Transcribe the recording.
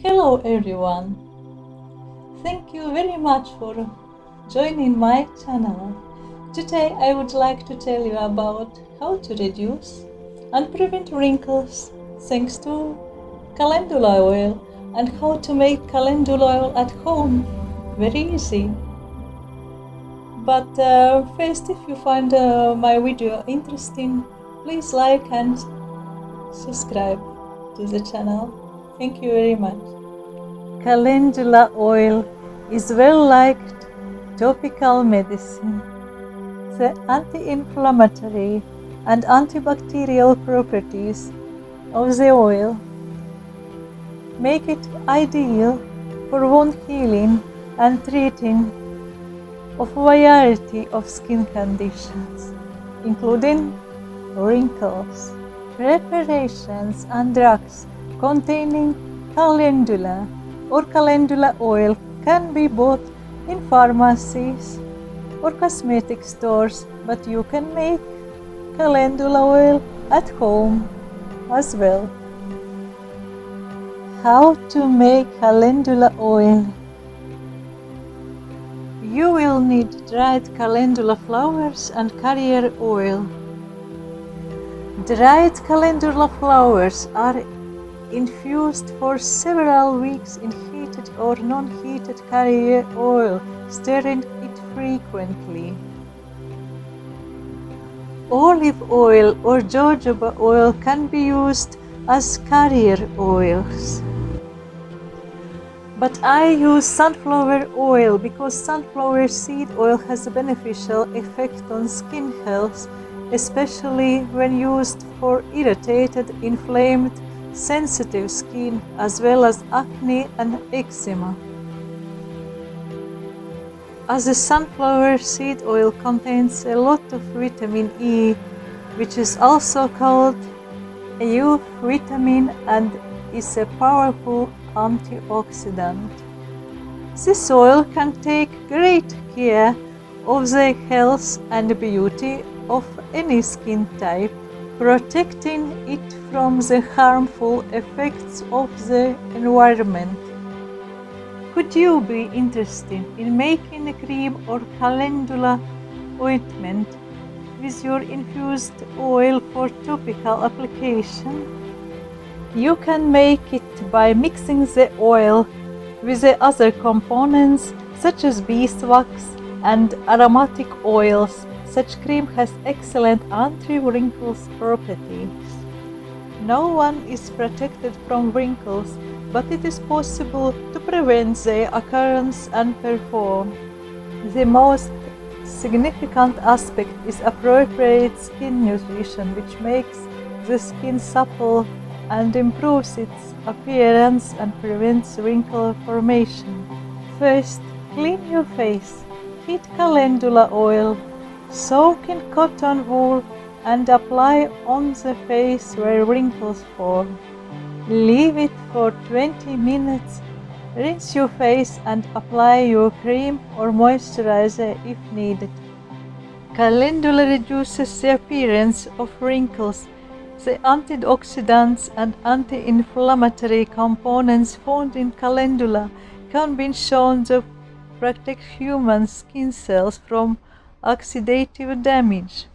Hello everyone! Thank you very much for joining my channel. Today I would like to tell you about how to reduce and prevent wrinkles thanks to calendula oil and how to make calendula oil at home. Very easy. But first, if you find my video interesting, please like and subscribe to the channel. Thank you very much. Calendula oil is well-liked topical medicine. The anti-inflammatory and antibacterial properties of the oil make it ideal for wound healing and treating of a variety of skin conditions, including wrinkles. Preparations and drugs containing calendula or calendula oil can be bought in pharmacies or cosmetic stores, but you can make calendula oil at home as well. How to make calendula oil? You will need dried calendula flowers and carrier oil. Dried calendula flowers are infused for several weeks in heated or non-heated carrier oil, stirring it frequently. Olive oil or jojoba oil can be used as carrier oils. But I use sunflower oil because sunflower seed oil has a beneficial effect on skin health, especially when used for irritated, inflamed, sensitive skin, as well as acne and eczema. As the sunflower seed oil contains a lot of vitamin E, which is also called a vitamin and is a powerful antioxidant. This oil can take great care of the health and beauty of any skin type, protecting it from the harmful effects of the environment. Could you be interested in making a cream or calendula ointment with your infused oil for topical application? You can make it by mixing the oil with the other components such as beeswax and aromatic oils. Such cream has excellent anti-wrinkles properties. No one is protected from wrinkles, but it is possible to prevent their occurrence and perform. The most significant aspect is appropriate skin nutrition, which makes the skin supple and improves its appearance and prevents wrinkle formation. First, clean your face. Heat calendula oil. Soak in cotton wool and apply on the face where wrinkles form. Leave it for 20 minutes. Rinse your face and apply your cream or moisturizer if needed. Calendula reduces the appearance of wrinkles. The antioxidants and anti-inflammatory components found in calendula can be shown to protect human skin cells from oxidative damage.